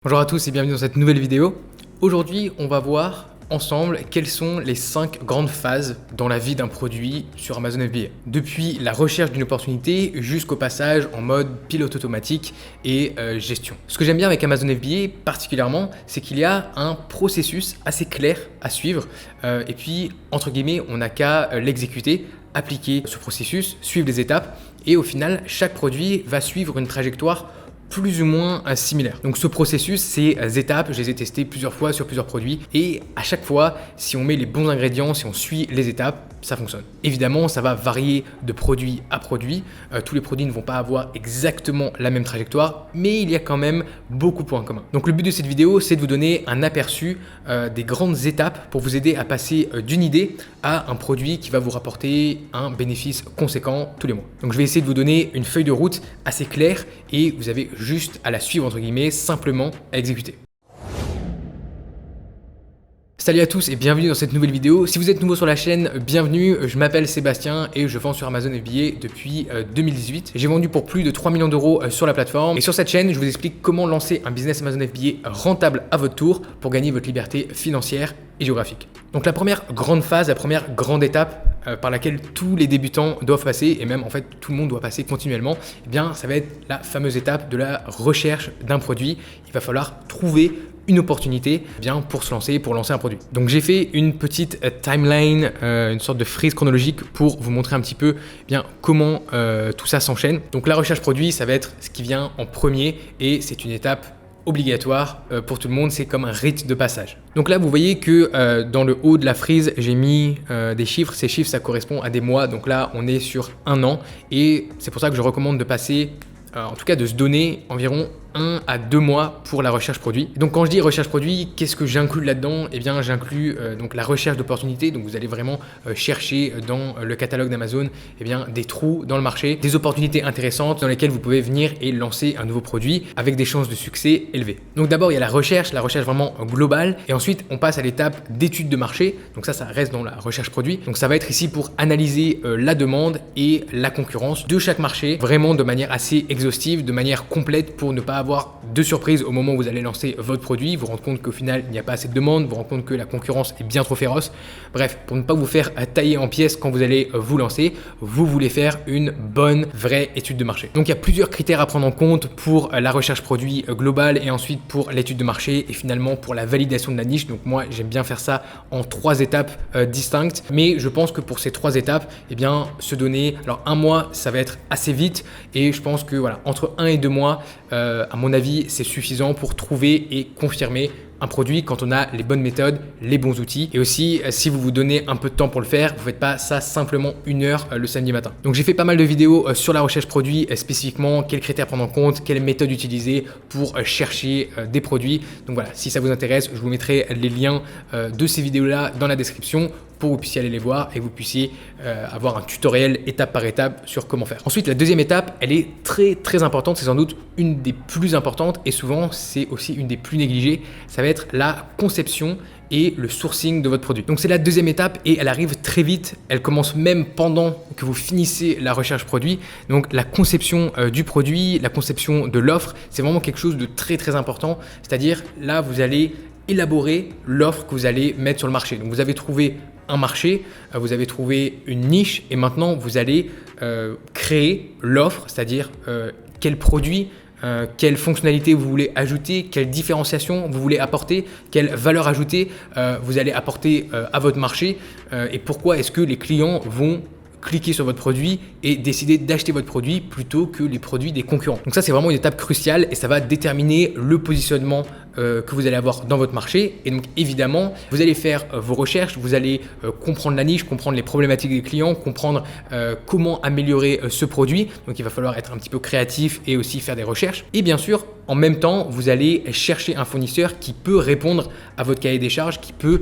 Bonjour à tous et bienvenue dans cette nouvelle vidéo. Aujourd'hui, on va voir ensemble quelles sont les 5 grandes phases dans la vie d'un produit sur Amazon FBA. Depuis la recherche d'une opportunité jusqu'au passage en mode pilote automatique et gestion. Ce que j'aime bien avec Amazon FBA particulièrement, c'est qu'il y a un processus assez clair à suivre et puis entre guillemets, on n'a qu'à l'exécuter, appliquer ce processus, suivre les étapes et au final, chaque produit va suivre une trajectoire plus ou moins similaire. Donc ce processus, ces étapes, je les ai testées plusieurs fois sur plusieurs produits et à chaque fois, si on met les bons ingrédients, si on suit les étapes, ça fonctionne. Évidemment, ça va varier de produit à produit. Tous les produits ne vont pas avoir exactement la même trajectoire, mais il y a quand même beaucoup de points communs. Donc le but de cette vidéo, c'est de vous donner un aperçu des grandes étapes pour vous aider à passer d'une idée à un produit qui va vous rapporter un bénéfice conséquent tous les mois. Donc je vais essayer de vous donner une feuille de route assez claire et vous avez juste à la suivre entre guillemets, simplement à exécuter. Salut à tous et bienvenue dans cette nouvelle vidéo. Si vous êtes nouveau sur la chaîne, bienvenue. Je m'appelle Sébastien et je vends sur Amazon FBA depuis 2018. J'ai vendu pour plus de 3 millions d'euros sur la plateforme. Et sur cette chaîne, je vous explique comment lancer un business Amazon FBA rentable à votre tour pour gagner votre liberté financière et géographique. Donc la première grande phase, la première grande étape par laquelle tous les débutants doivent passer, et même en fait tout le monde doit passer continuellement, eh bien ça va être la fameuse étape de la recherche d'un produit. Il va falloir trouver une opportunité bien pour se lancer, pour lancer un produit. Donc j'ai fait une petite timeline, une sorte de frise chronologique pour vous montrer un petit peu bien comment tout ça s'enchaîne. Donc la recherche produit, ça va être ce qui vient en premier et c'est une étape obligatoire pour tout le monde, c'est comme un rite de passage. Donc là vous voyez que dans le haut de la frise j'ai mis des chiffres, ces chiffres ça correspond à des mois, donc là on est sur un an et c'est pour ça que je recommande de passer, en tout cas de se donner environ 1 à 2 mois pour la recherche produit. Donc quand je dis recherche produit, qu'est-ce que j'inclus là-dedans? Eh bien j'inclus donc la recherche d'opportunités, donc vous allez vraiment chercher dans le catalogue d'Amazon eh bien des trous dans le marché, des opportunités intéressantes dans lesquelles vous pouvez venir et lancer un nouveau produit avec des chances de succès élevées. Donc d'abord il y a la recherche vraiment globale et ensuite on passe à l'étape d'étude de marché, donc ça reste dans la recherche produit. Donc ça va être ici pour analyser la demande et la concurrence de chaque marché, vraiment de manière assez exhaustive, de manière complète pour ne pas avoir de surprise au moment où vous allez lancer votre produit, vous rendre compte qu'au final il n'y a pas assez de demande, vous rendre compte que la concurrence est bien trop féroce. Bref, pour ne pas vous faire tailler en pièces quand vous allez vous lancer, vous voulez faire une bonne, vraie étude de marché. Donc il y a plusieurs critères à prendre en compte pour la recherche produit globale et ensuite pour l'étude de marché et finalement pour la validation de la niche. Donc moi j'aime bien faire ça en 3 étapes distinctes, mais je pense que pour ces 3 étapes, eh bien se donner, alors 1 mois ça va être assez vite et je pense que voilà, entre 1 et 2 mois, à mon avis, c'est suffisant pour trouver et confirmer un produit quand on a les bonnes méthodes, les bons outils. Et aussi, si vous vous donnez un peu de temps pour le faire, vous ne faites pas ça simplement 1 heure le samedi matin. Donc j'ai fait pas mal de vidéos sur la recherche produit, spécifiquement quels critères prendre en compte, quelles méthodes utiliser pour chercher des produits. Donc voilà, si ça vous intéresse, je vous mettrai les liens de ces vidéos-là dans la description pour que vous puissiez aller les voir et que vous puissiez avoir un tutoriel étape par étape sur comment faire. Ensuite, la deuxième étape, elle est très importante, c'est sans doute une des plus importantes et souvent c'est aussi une des plus négligées. Ça va être la conception et le sourcing de votre produit. Donc c'est la deuxième étape et elle arrive très vite, elle commence même pendant que vous finissez la recherche produit. Donc la conception du produit, la conception de l'offre, c'est vraiment quelque chose de très important. C'est-à-dire là, vous allez élaborer l'offre que vous allez mettre sur le marché. Donc vous avez trouvé un marché, vous avez trouvé une niche et maintenant vous allez créer l'offre, c'est-à-dire quel produit, quelle fonctionnalité vous voulez ajouter, quelle différenciation vous voulez apporter, quelle valeur ajoutée vous allez apporter à votre marché et pourquoi est-ce que les clients vont cliquer sur votre produit et décider d'acheter votre produit plutôt que les produits des concurrents. Donc ça c'est vraiment une étape cruciale et ça va déterminer le positionnement que vous allez avoir dans votre marché. Et donc évidemment vous allez faire vos recherches, vous allez comprendre la niche, comprendre les problématiques des clients, comprendre comment améliorer ce produit. Donc il va falloir être un petit peu créatif et aussi faire des recherches. Et bien sûr en même temps vous allez chercher un fournisseur qui peut répondre à votre cahier des charges, qui peut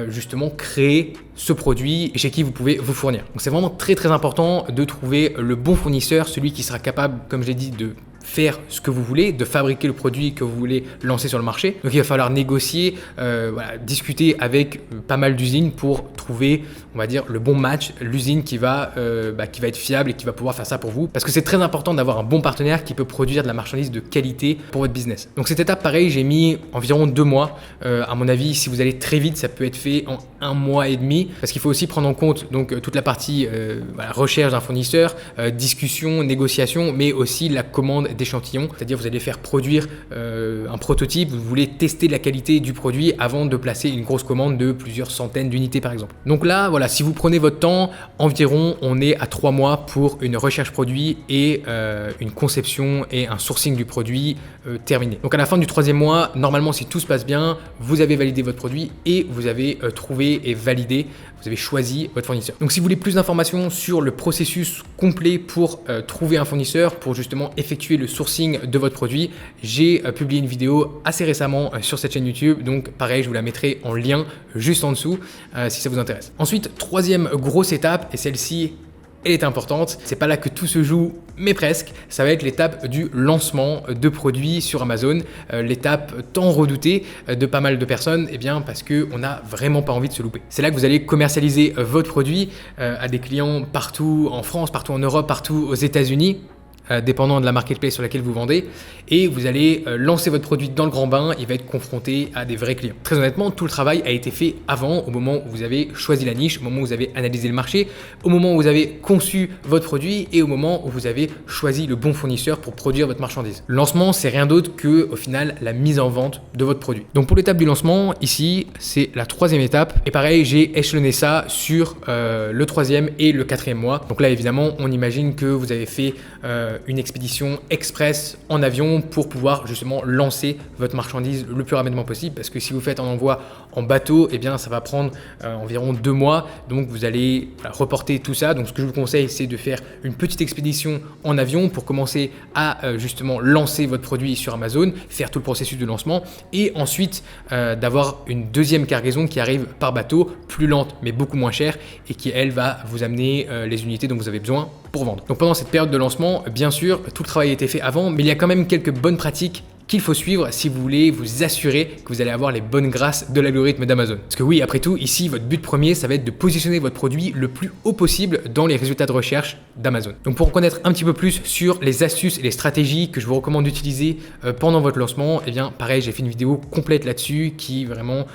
justement créer ce produit et chez qui vous pouvez vous fournir. Donc c'est vraiment très important de trouver le bon fournisseur, celui qui sera capable, comme je l'ai dit, de faire ce que vous voulez, de fabriquer le produit que vous voulez lancer sur le marché. Donc il va falloir négocier, discuter avec pas mal d'usines pour trouver, on va dire, le bon match, l'usine qui va être fiable et qui va pouvoir faire ça pour vous. Parce que c'est très important d'avoir un bon partenaire qui peut produire de la marchandise de qualité pour votre business. Donc cette étape, pareil, j'ai mis environ 2 mois. À mon avis, si vous allez très vite, ça peut être fait en 1 mois et demi, parce qu'il faut aussi prendre en compte donc toute la partie recherche d'un fournisseur, discussion, négociation, mais aussi la commande d'échantillons. C'est-à-dire vous allez faire produire un prototype, vous voulez tester la qualité du produit avant de placer une grosse commande de plusieurs centaines d'unités par exemple. Donc là, voilà, si vous prenez votre temps, environ on est à 3 mois pour une recherche produit et une conception et un sourcing du produit terminé. Donc à la fin du 3e mois, normalement si tout se passe bien, vous avez validé votre produit et vous avez trouvé et validé, vous avez choisi votre fournisseur. Donc si vous voulez plus d'informations sur le processus complet pour trouver un fournisseur, pour justement effectuer le sourcing de votre produit, j'ai publié une vidéo assez récemment sur cette chaîne YouTube. Donc pareil, je vous la mettrai en lien juste en dessous si ça vous intéresse. Ensuite, 3e grosse étape, et celle-ci, elle est importante. C'est pas là que tout se joue, mais presque. Ça va être l'étape du lancement de produits sur Amazon. L'étape tant redoutée de pas mal de personnes, parce qu'on n'a vraiment pas envie de se louper. C'est là que vous allez commercialiser votre produit à des clients partout en France, partout en Europe, partout aux États-Unis, dépendant de la marketplace sur laquelle vous vendez, et vous allez lancer votre produit dans le grand bain. Il va être confronté à des vrais clients. Très honnêtement, tout le travail a été fait avant, au moment où vous avez choisi la niche, au moment où vous avez analysé le marché, au moment où vous avez conçu votre produit et au moment où vous avez choisi le bon fournisseur pour produire votre marchandise. Le lancement, c'est rien d'autre que, au final, la mise en vente de votre produit. Donc pour l'étape du lancement, ici, c'est la 3e étape. Et pareil, j'ai échelonné ça sur le 3e et le 4e mois. Donc là, évidemment, on imagine que vous avez fait une expédition express en avion pour pouvoir justement lancer votre marchandise le plus rapidement possible, parce que si vous faites un envoi en bateau, ça va prendre environ 2 mois, donc vous allez reporter tout ça. Donc ce que je vous conseille, c'est de faire une petite expédition en avion pour commencer à justement lancer votre produit sur Amazon, faire tout le processus de lancement, et ensuite d'avoir une 2e cargaison qui arrive par bateau, plus lente mais beaucoup moins chère, et qui elle va vous amener les unités dont vous avez besoin pour vendre. Donc pendant cette période de lancement, bien sûr, tout le travail a été fait avant, mais il y a quand même quelques bonnes pratiques qu'il faut suivre si vous voulez vous assurer que vous allez avoir les bonnes grâces de l'algorithme d'Amazon. Parce que oui, après tout, ici, votre but premier, ça va être de positionner votre produit le plus haut possible dans les résultats de recherche d'Amazon. Donc pour en connaître un petit peu plus sur les astuces et les stratégies que je vous recommande d'utiliser pendant votre lancement, pareil, j'ai fait une vidéo complète là-dessus qui vraiment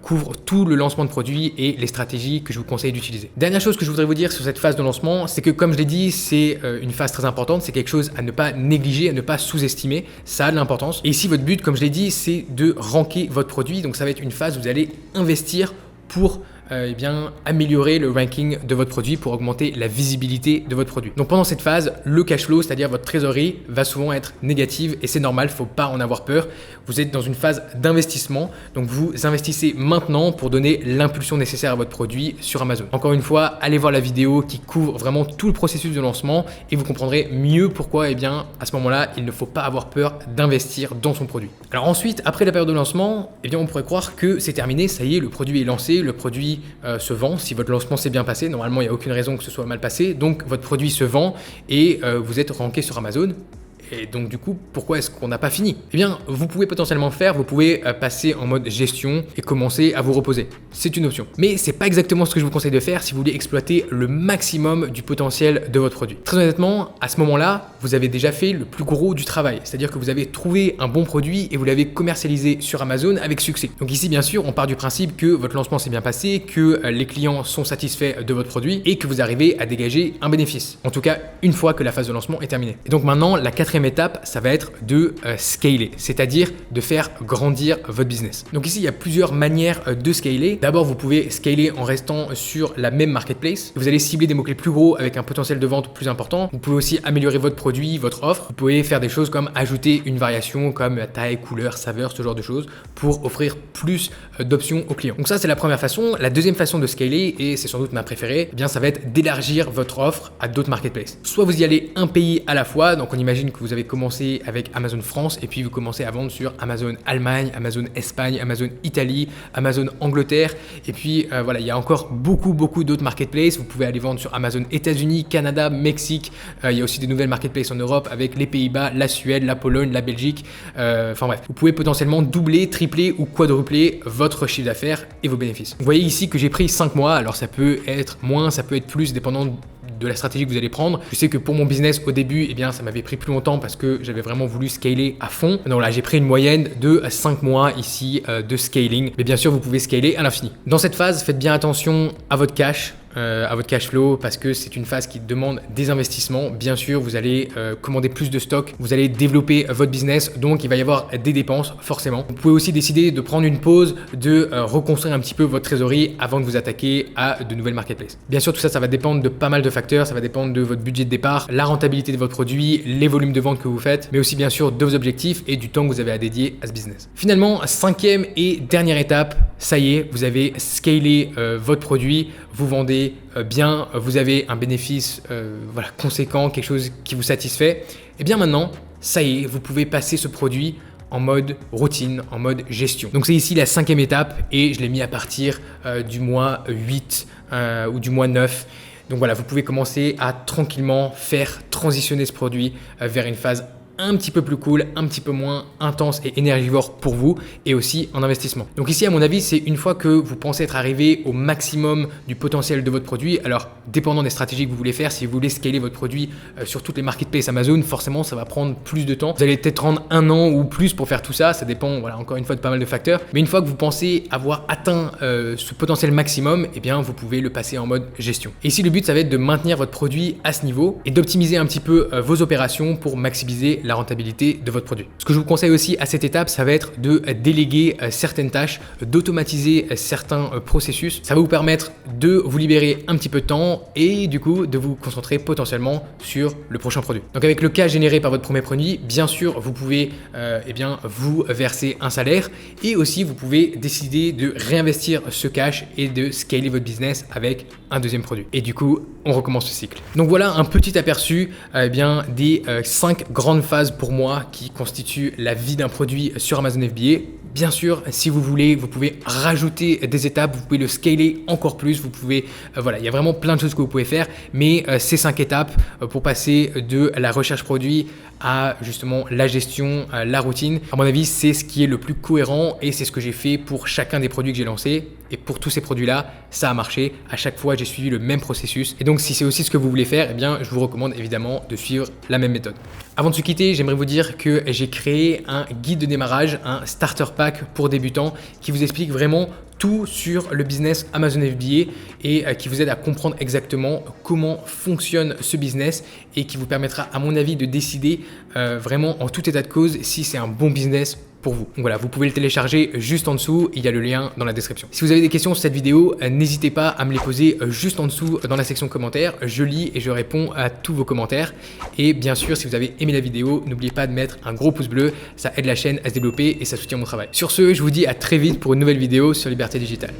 couvre tout le lancement de produit et les stratégies que je vous conseille d'utiliser. Dernière chose que je voudrais vous dire sur cette phase de lancement, c'est que comme je l'ai dit, c'est une phase très importante, c'est quelque chose à ne pas négliger, à ne pas sous-estimer. Ça a de l'importance. Et ici, votre but, comme je l'ai dit, c'est de ranker votre produit. Donc ça va être une phase où vous allez investir pour améliorer le ranking de votre produit, pour augmenter la visibilité de votre produit. Donc pendant cette phase, le cash flow, c'est-à-dire votre trésorerie, va souvent être négative, et c'est normal, il ne faut pas en avoir peur. Vous êtes dans une phase d'investissement, donc vous investissez maintenant pour donner l'impulsion nécessaire à votre produit sur Amazon. Encore une fois, allez voir la vidéo qui couvre vraiment tout le processus de lancement et vous comprendrez mieux pourquoi à ce moment-là, il ne faut pas avoir peur d'investir dans son produit. Alors ensuite, après la période de lancement, on pourrait croire que c'est terminé, ça y est, le produit est lancé, le produit se vend. Si votre lancement s'est bien passé, normalement il n'y a aucune raison que ce soit mal passé, donc votre produit se vend et vous êtes ranké sur Amazon. Et donc du coup, pourquoi est-ce qu'on n'a pas fini? Vous pouvez potentiellement vous pouvez passer en mode gestion et commencer à vous reposer. C'est une option. Mais c'est pas exactement ce que je vous conseille de faire si vous voulez exploiter le maximum du potentiel de votre produit. Très honnêtement, à ce moment-là, vous avez déjà fait le plus gros du travail. C'est-à-dire que vous avez trouvé un bon produit et vous l'avez commercialisé sur Amazon avec succès. Donc ici, bien sûr, on part du principe que votre lancement s'est bien passé, que les clients sont satisfaits de votre produit et que vous arrivez à dégager un bénéfice. En tout cas, une fois que la phase de lancement est terminée. Et donc maintenant, la 4e étape, ça va être de scaler, c'est-à-dire de faire grandir votre business. Donc ici, il y a plusieurs manières de scaler. D'abord, vous pouvez scaler en restant sur la même marketplace. Vous allez cibler des mots-clés plus gros avec un potentiel de vente plus important. Vous pouvez aussi améliorer votre produit, votre offre. Vous pouvez faire des choses comme ajouter une variation comme taille, couleur, saveur, ce genre de choses pour offrir plus d'options aux clients. Donc ça, c'est la première façon. La deuxième façon de scaler, et c'est sans doute ma préférée, ça va être d'élargir votre offre à d'autres marketplaces. Soit vous y allez un pays à la fois, donc on imagine que vous vous avez commencé avec Amazon France et puis vous commencez à vendre sur Amazon Allemagne, Amazon Espagne, Amazon Italie, Amazon Angleterre. Et puis voilà, il y a encore beaucoup d'autres marketplaces. Vous pouvez aller vendre sur Amazon États-Unis, Canada, Mexique. Il y a aussi des nouvelles marketplaces en Europe avec les Pays-Bas, la Suède, la Pologne, la Belgique. Enfin bref, vous pouvez potentiellement doubler, tripler ou quadrupler votre chiffre d'affaires et vos bénéfices. Vous voyez ici que j'ai pris 5 mois. Alors ça peut être moins, ça peut être plus, dépendant de la stratégie que vous allez prendre. Je sais que pour mon business au début, eh bien, ça m'avait pris plus longtemps parce que j'avais vraiment voulu scaler à fond. Donc là, j'ai pris une moyenne de 5 mois ici de scaling. Mais bien sûr, vous pouvez scaler à l'infini. Dans cette phase, faites bien attention à votre cash flow parce que c'est une phase qui demande des investissements. Bien sûr, vous allez commander plus de stock, vous allez développer votre business, donc il va y avoir des dépenses forcément. Vous pouvez aussi décider de prendre une pause, de reconstruire un petit peu votre trésorerie avant de vous attaquer à de nouvelles marketplaces. Bien sûr, tout ça, ça va dépendre de pas mal de facteurs. Ça va dépendre de votre budget de départ, la rentabilité de votre produit, les volumes de vente que vous faites, mais aussi bien sûr de vos objectifs et du temps que vous avez à dédier à ce business. Finalement, 5e et dernière étape, ça y est, vous avez scalé votre produit, vous vendez bien, vous avez un bénéfice voilà, conséquent, quelque chose qui vous satisfait. Et bien maintenant, ça y est, vous pouvez passer ce produit en mode routine, en mode gestion. Donc c'est ici la 5e étape et je l'ai mis à partir du mois 8 ou du mois 9. Donc voilà, vous pouvez commencer à tranquillement faire transitionner ce produit vers une phase un petit peu plus cool, un petit peu moins intense et énergivore pour vous et aussi en investissement. Donc ici, à mon avis, c'est une fois que vous pensez être arrivé au maximum du potentiel de votre produit. Alors, dépendant des stratégies que vous voulez faire, si vous voulez scaler votre produit sur toutes les marketplaces Amazon, forcément, ça va prendre plus de temps. Vous allez peut-être prendre 1 an ou plus pour faire tout ça. Ça dépend, voilà, encore une fois, de pas mal de facteurs. Mais une fois que vous pensez avoir atteint ce potentiel maximum, eh bien, vous pouvez le passer en mode gestion. Et ici, le but, ça va être de maintenir votre produit à ce niveau et d'optimiser un petit peu vos opérations pour maximiser la rentabilité de votre produit. Ce que je vous conseille aussi à cette étape, ça va être de déléguer certaines tâches, d'automatiser certains processus. Ça va vous permettre de vous libérer un petit peu de temps et du coup de vous concentrer potentiellement sur le prochain produit. Donc avec le cash généré par votre premier produit, bien sûr, vous pouvez eh bien, vous verser un salaire et aussi vous pouvez décider de réinvestir ce cash et de scaler votre business avec un deuxième produit. Et du coup, on recommence ce cycle. Donc voilà un petit aperçu eh bien, des 5 grandes phases pour moi qui constituent la vie d'un produit sur Amazon FBA. Bien sûr, si vous voulez, vous pouvez rajouter des étapes, vous pouvez le scaler encore plus, vous pouvez, voilà, il y a vraiment plein de choses que vous pouvez faire, mais ces 5 étapes pour passer de la recherche produit à justement la gestion, la routine, à mon avis, c'est ce qui est le plus cohérent et c'est ce que j'ai fait pour chacun des produits que j'ai lancés. Et pour tous ces produits-là, ça a marché. À chaque fois, j'ai suivi le même processus. Et donc, si c'est aussi ce que vous voulez faire, eh bien, je vous recommande évidemment de suivre la même méthode. Avant de se quitter, j'aimerais vous dire que j'ai créé un guide de démarrage, un starter pack pour débutants qui vous explique vraiment tout sur le business Amazon FBA et qui vous aide à comprendre exactement comment fonctionne ce business et qui vous permettra, à mon avis, de décider vraiment en tout état de cause si c'est un bon business pour vous. Donc voilà, vous pouvez le télécharger juste en dessous, il y a le lien dans la description. Si vous avez des questions sur cette vidéo, n'hésitez pas à me les poser juste en dessous dans la section commentaires. Je lis et je réponds à tous vos commentaires. Et bien sûr, si vous avez aimé la vidéo, n'oubliez pas de mettre un gros pouce bleu, ça aide la chaîne à se développer et ça soutient mon travail. Sur ce, je vous dis à très vite pour une nouvelle vidéo sur Liberté Digitale.